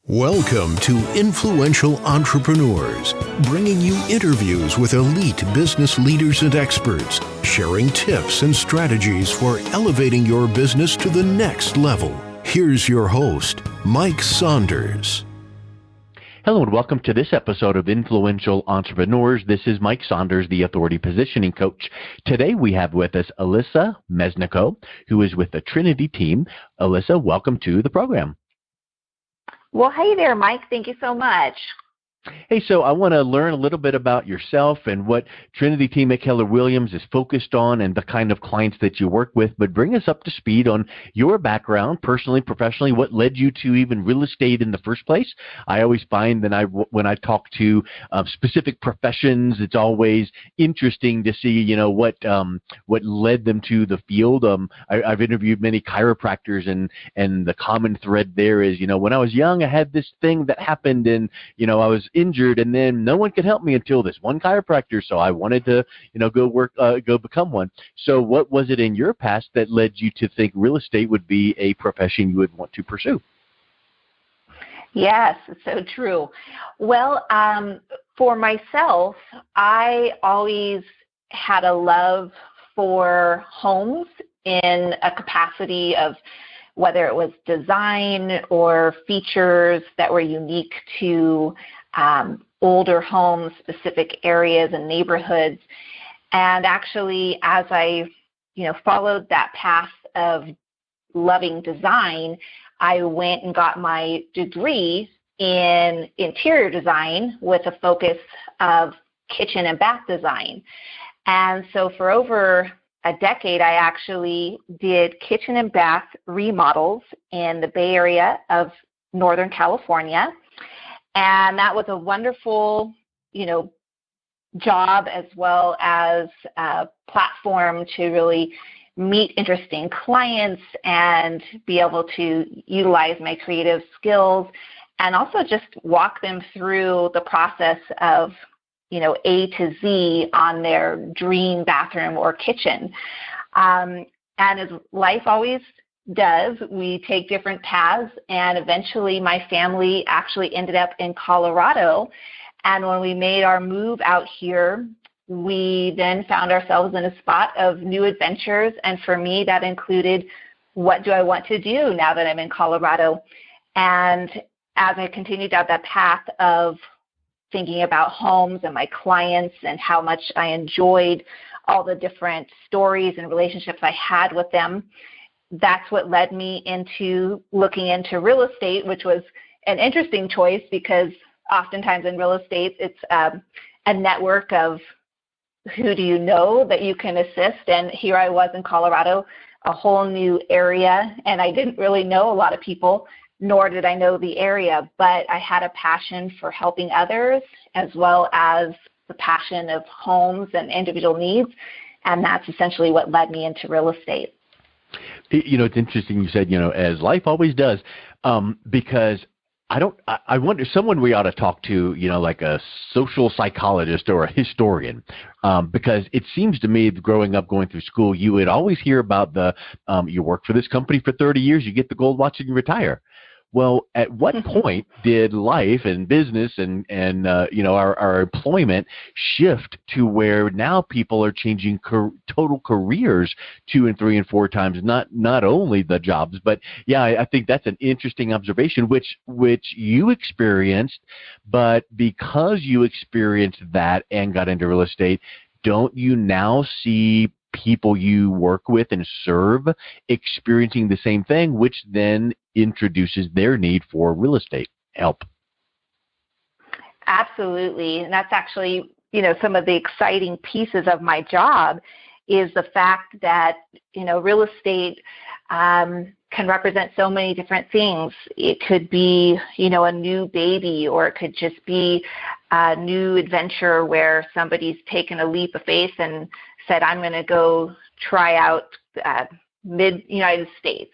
Welcome to Influential Entrepreneurs, bringing you interviews with elite business leaders and experts, sharing tips and strategies for elevating your business to the next level. Here's your host, Mike Saunders. Hello and welcome to this episode of Influential Entrepreneurs. This is Mike Saunders, the Authority Positioning Coach. Today we have with us Alissa Mesnickow, who is with the Trinity team. Alissa, welcome to the program. Well, hey there, Mike. Thank you so much. Hey, so I want to learn a little bit about yourself and what Trinity team at Keller Williams is focused on and the kind of clients that you work with, but bring us up to speed on your background, personally, professionally, what led you to even real estate in the first place. I always find that when I talk to specific professions, it's always interesting to see, what led them to the field. I've interviewed many chiropractors, and the common thread there is, when I was young, I had this thing that happened, and, I was injured, and then no one could help me until this one chiropractor, so I wanted to go become one. So what was it in your past that led you to think real estate would be a profession you would want to pursue? Yes, it's so true. Well, for myself, I always had a love for homes in a capacity of whether it was design or features that were unique to older homes, specific areas and neighborhoods. And actually, as I, followed that path of loving design, I went and got my degree in interior design with a focus of kitchen and bath design. And so for over a decade, I actually did kitchen and bath remodels in the Bay Area of Northern California. And that was a wonderful, job, as well as a platform to really meet interesting clients and be able to utilize my creative skills and also just walk them through the process of A to Z on their dream bathroom or kitchen. And as life always does, we take different paths, and eventually my family actually ended up in Colorado. And when we made our move out here, we then found ourselves in a spot of new adventures. And for me, that included, what do I want to do now that I'm in Colorado? And as I continued down that path of thinking about homes and my clients and how much I enjoyed all the different stories and relationships I had with them, that's what led me into looking into real estate, which was an interesting choice because oftentimes in real estate, it's a network of who do you know that you can assist. And here I was in Colorado, a whole new area, and I didn't really know a lot of people, nor did I know the area, but I had a passion for helping others as well as the passion of homes and individual needs, and that's essentially what led me into real estate. It's interesting you said, as life always does, because I wonder, someone we ought to talk to, like a social psychologist or a historian, because it seems to me growing up, going through school, you would always hear about you work for this company for 30 years, you get the gold watch and you retire. Well, at what point did life and business and our employment shift to where now people are changing total careers 2 and 3 and 4 times, not only the jobs, but yeah, I think that's an interesting observation, which you experienced, but because you experienced that and got into real estate, don't you now see people you work with and serve experiencing the same thing, which then introduces their need for real estate help? Absolutely. And that's actually, some of the exciting pieces of my job is the fact that, real estate can represent so many different things. It could be, a new baby, or it could just be a new adventure where somebody's taken a leap of faith and said, I'm going to go try out mid-United States,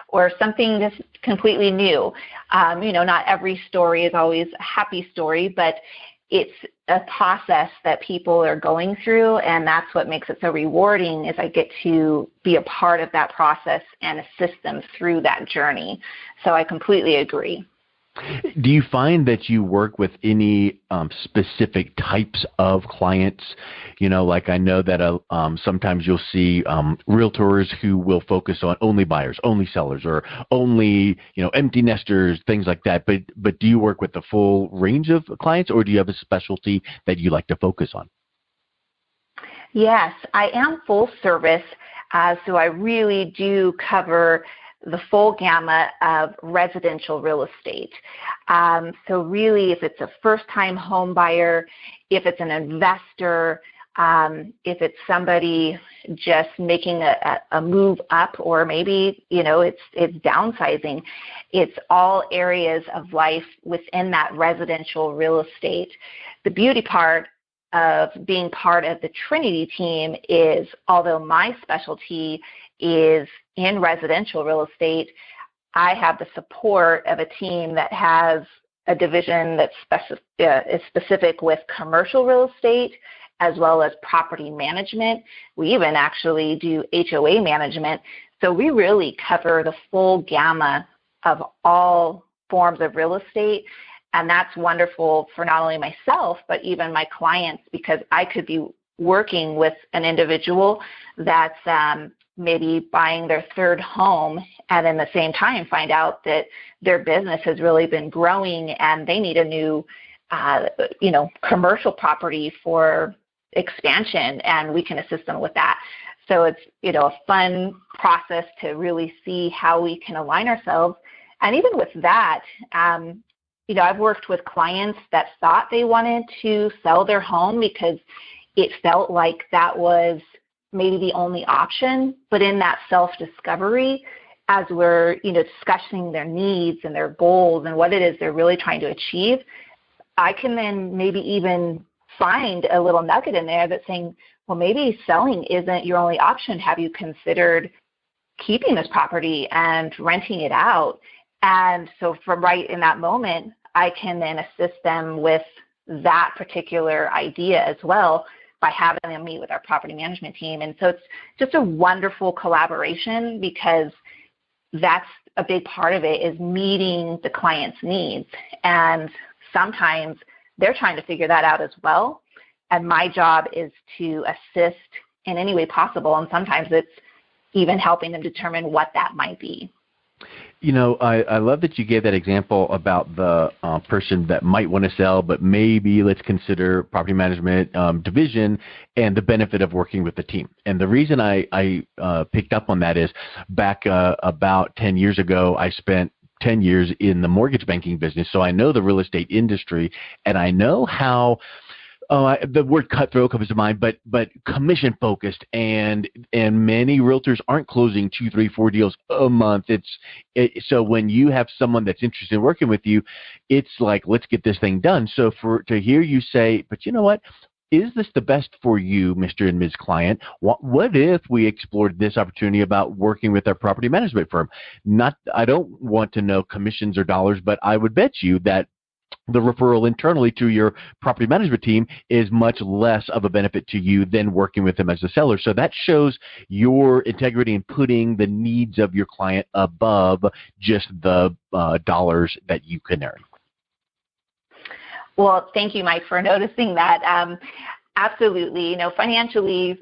or something just completely new. Not every story is always a happy story, but it's a process that people are going through, and that's what makes it so rewarding, is I get to be a part of that process and assist them through that journey. So I completely agree. Do you find that you work with any specific types of clients? Like I know that sometimes you'll see realtors who will focus on only buyers, only sellers, or only empty nesters, things like that. But do you work with the full range of clients, or do you have a specialty that you like to focus on? Yes, I am full service, so I really do cover the full gamut of residential real estate. So really, if it's a first-time home buyer, if it's an investor, if it's somebody just making a move up, or maybe it's downsizing, it's all areas of life within that residential real estate. The beauty part of being part of the Trinity team is, although my specialty is in residential real estate, I have the support of a team that has a division that's is specific with commercial real estate as well as property management. We even actually do HOA management. So we really cover the full gamut of all forms of real estate. And that's wonderful for not only myself, but even my clients, because I could be working with an individual that's maybe buying their third home, and in the same time find out that their business has really been growing and they need a new, commercial property for expansion, and we can assist them with that. So it's, a fun process to really see how we can align ourselves. And even with that, I've worked with clients that thought they wanted to sell their home because it felt like that was maybe the only option. But in that self-discovery, as we're, discussing their needs and their goals and what it is they're really trying to achieve, I can then maybe even find a little nugget in there that's saying, well, maybe selling isn't your only option. Have you considered keeping this property and renting it out? And so from right in that moment, I can then assist them with that particular idea as well by having them meet with our property management team. And so it's just a wonderful collaboration, because that's a big part of it, is meeting the client's needs. And sometimes they're trying to figure that out as well. And my job is to assist in any way possible. And sometimes it's even helping them determine what that might be. I love that you gave that example about the person that might want to sell, but maybe let's consider property management division and the benefit of working with the team. And the reason I picked up on that is back about 10 years ago, I spent 10 years in the mortgage banking business. So I know the real estate industry, and I know how the word cutthroat comes to mind, but commission focused, and many realtors aren't closing 2, 3, 4 deals a month. So when you have someone that's interested in working with you, it's like, let's get this thing done. So to hear you say, but you know what? Is this the best for you, Mr. and Ms. Client? What if we explored this opportunity about working with our property management firm? I don't want to know commissions or dollars, but I would bet you that the referral internally to your property management team is much less of a benefit to you than working with them as a seller. So that shows your integrity in putting the needs of your client above just the dollars that you can earn. Well, thank you, Mike, for noticing that. Absolutely. Financially,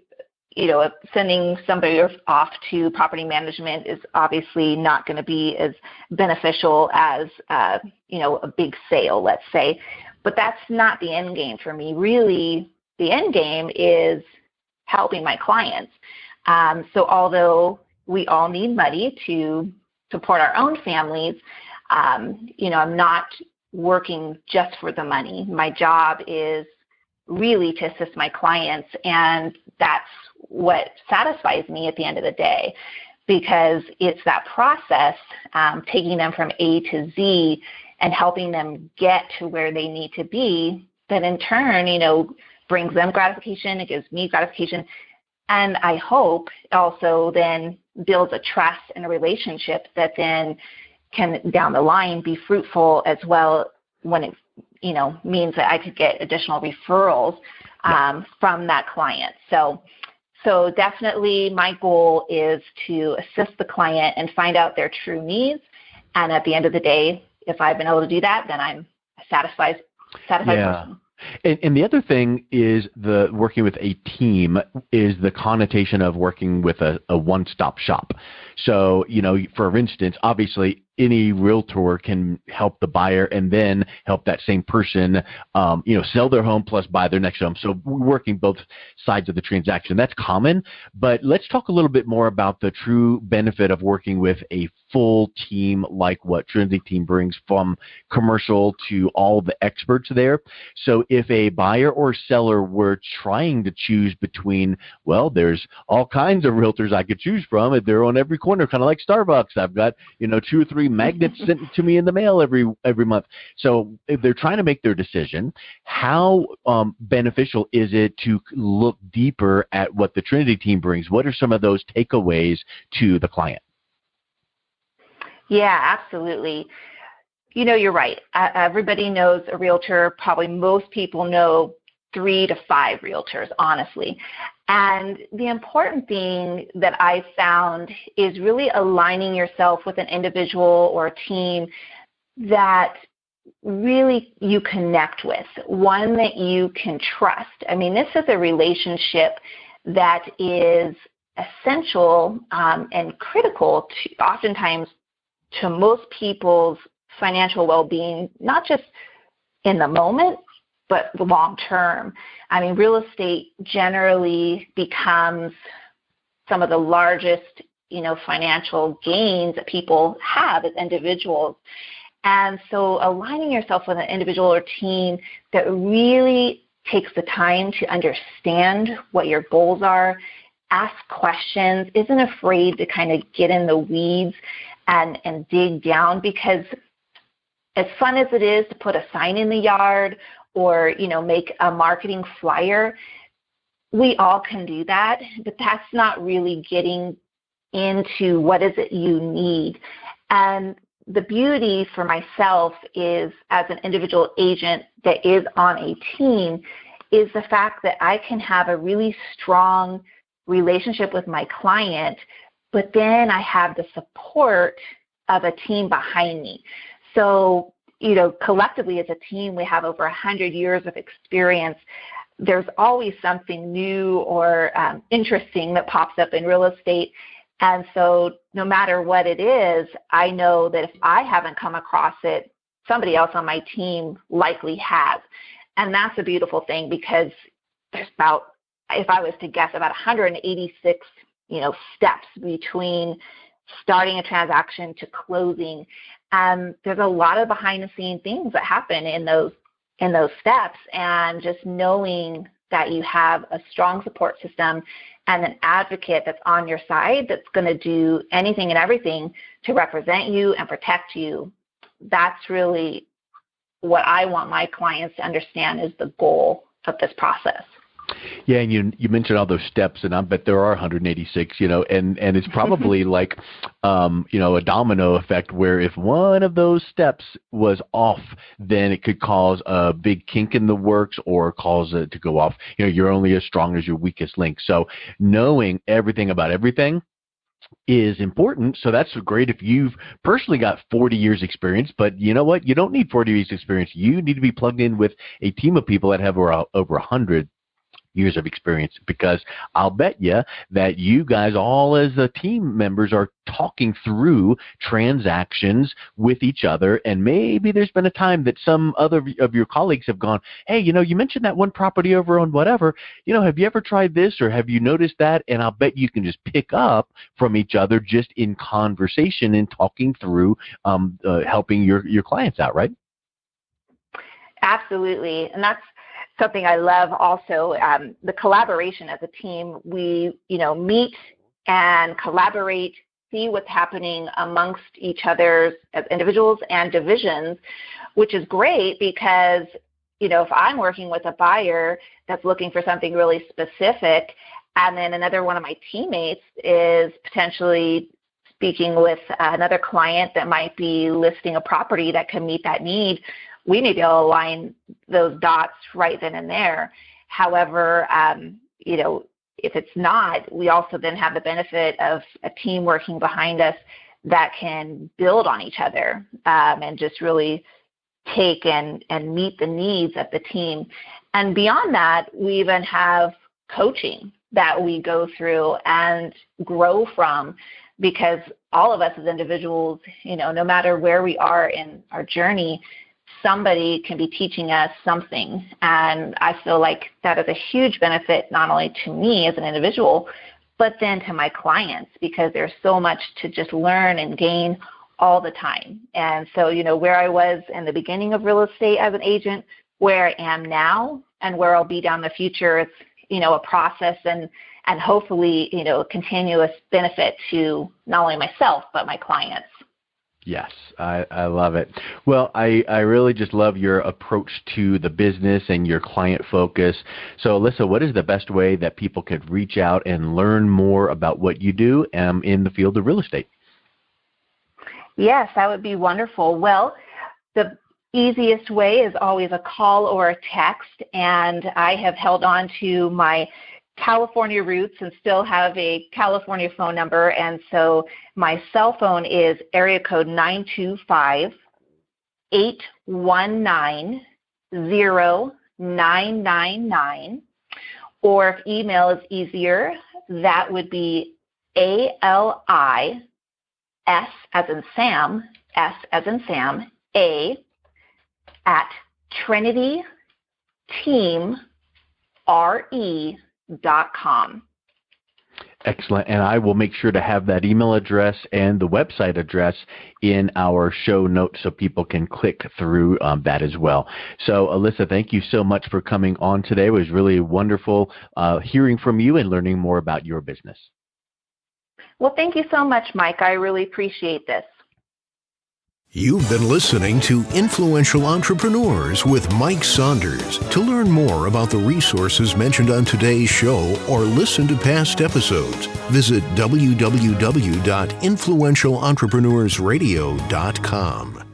sending somebody off to property management is obviously not going to be as beneficial as, a big sale, let's say. But that's not the end game for me. Really, the end game is helping my clients. So although we all need money to support our own families, I'm not working just for the money. My job is really to assist my clients, and that's what satisfies me at the end of the day, because it's that process, taking them from A to Z and helping them get to where they need to be, that in turn, brings them gratification, it gives me gratification, and I hope also then builds a trust and a relationship that then can down the line be fruitful as well, when it means that I could get additional referrals from that client. So definitely my goal is to assist the client and find out their true needs. And at the end of the day, if I've been able to do that, then I'm a satisfied person. And the other thing is the working with a team is the connotation of working with a one-stop shop. So, for instance, obviously any realtor can help the buyer and then help that same person, sell their home plus buy their next home. So we're working both sides of the transaction. That's common, but let's talk a little bit more about the true benefit of working with a full team like what Trinity team brings, from commercial to all the experts there. So if a buyer or seller were trying to choose between, well, there's all kinds of realtors I could choose from, and they're on every corner, kind of like Starbucks. I've got, 2 or 3 magnets sent to me in the mail every month. So if they're trying to make their decision, how beneficial is it to look deeper at what the Trinity team brings? What are some of those takeaways to the client? Yeah, absolutely. You're right. Everybody knows a realtor. Probably most people know 3 to 5 realtors, honestly. And the important thing that I found is really aligning yourself with an individual or a team that really you connect with, one that you can trust. I mean, this is a relationship that is essential and critical to, oftentimes, to most people's financial well-being, not just in the moment, but long term. I mean, real estate generally becomes some of the largest, financial gains that people have as individuals. And so aligning yourself with an individual or team that really takes the time to understand what your goals are, ask questions, isn't afraid to kind of get in the weeds and dig down, because as fun as it is to put a sign in the yard or, make a marketing flyer, we all can do that, but that's not really getting into what is it you need. And the beauty for myself is, as an individual agent that is on a team, is the fact that I can have a really strong relationship with my client, but then I have the support of a team behind me. So, collectively as a team, we have over 100 years of experience. There's always something new or interesting that pops up in real estate. And so no matter what it is, I know that if I haven't come across it, somebody else on my team likely has. And that's a beautiful thing, because there's about, if I was to guess, about 186, steps between starting a transaction to closing. There's a lot of behind the scene things that happen in those steps, and just knowing that you have a strong support system and an advocate that's on your side that's going to do anything and everything to represent you and protect you. That's really what I want my clients to understand is the goal of this process. Yeah, and you mentioned all those steps, and I bet there are 186, and it's probably like, a domino effect, where if one of those steps was off, then it could cause a big kink in the works or cause it to go off. You're only as strong as your weakest link. So knowing everything about everything is important. So that's great if you've personally got 40 years experience, but you know what? You don't need 40 years experience. You need to be plugged in with a team of people that have over 100 years of experience, because I'll bet you that you guys all as team members are talking through transactions with each other, and maybe there's been a time that some other of your colleagues have gone, hey, you mentioned that one property over on whatever, have you ever tried this, or have you noticed that? And I'll bet you can just pick up from each other just in conversation and talking through helping your clients out, right? Absolutely. And that's something I love also, the collaboration as a team. We, meet and collaborate, see what's happening amongst each other as individuals and divisions, which is great because, if I'm working with a buyer that's looking for something really specific, and then another one of my teammates is potentially speaking with another client that might be listing a property that can meet that need, we need to align those dots right then and there. However, if it's not, we also then have the benefit of a team working behind us that can build on each other and just really take and meet the needs of the team. And beyond that, we even have coaching that we go through and grow from, because all of us as individuals, no matter where we are in our journey, somebody can be teaching us something. And I feel like that is a huge benefit, not only to me as an individual, but then to my clients, because there's so much to just learn and gain all the time. And so, where I was in the beginning of real estate as an agent, where I am now, and where I'll be down the future, it's, a process and hopefully, a continuous benefit to not only myself, but my clients. Yes, I love it. Well, I really just love your approach to the business and your client focus. So, Alissa, what is the best way that people could reach out and learn more about what you do in the field of real estate? Yes, that would be wonderful. Well, the easiest way is always a call or a text, and I have held on to my California roots and still have a California phone number, and so my cell phone is area code 925-819-0999, or if email is easier, that would be ALIS as in Sam, S as in Sam, A at TrinityTeamRE.com. Excellent. And I will make sure to have that email address and the website address in our show notes so people can click through that as well. So, Alissa, thank you so much for coming on today. It was really wonderful hearing from you and learning more about your business. Well, thank you so much, Mike. I really appreciate this. You've been listening to Influential Entrepreneurs with Mike Saunders. To learn more about the resources mentioned on today's show or listen to past episodes, visit www.influentialentrepreneurssradio.com.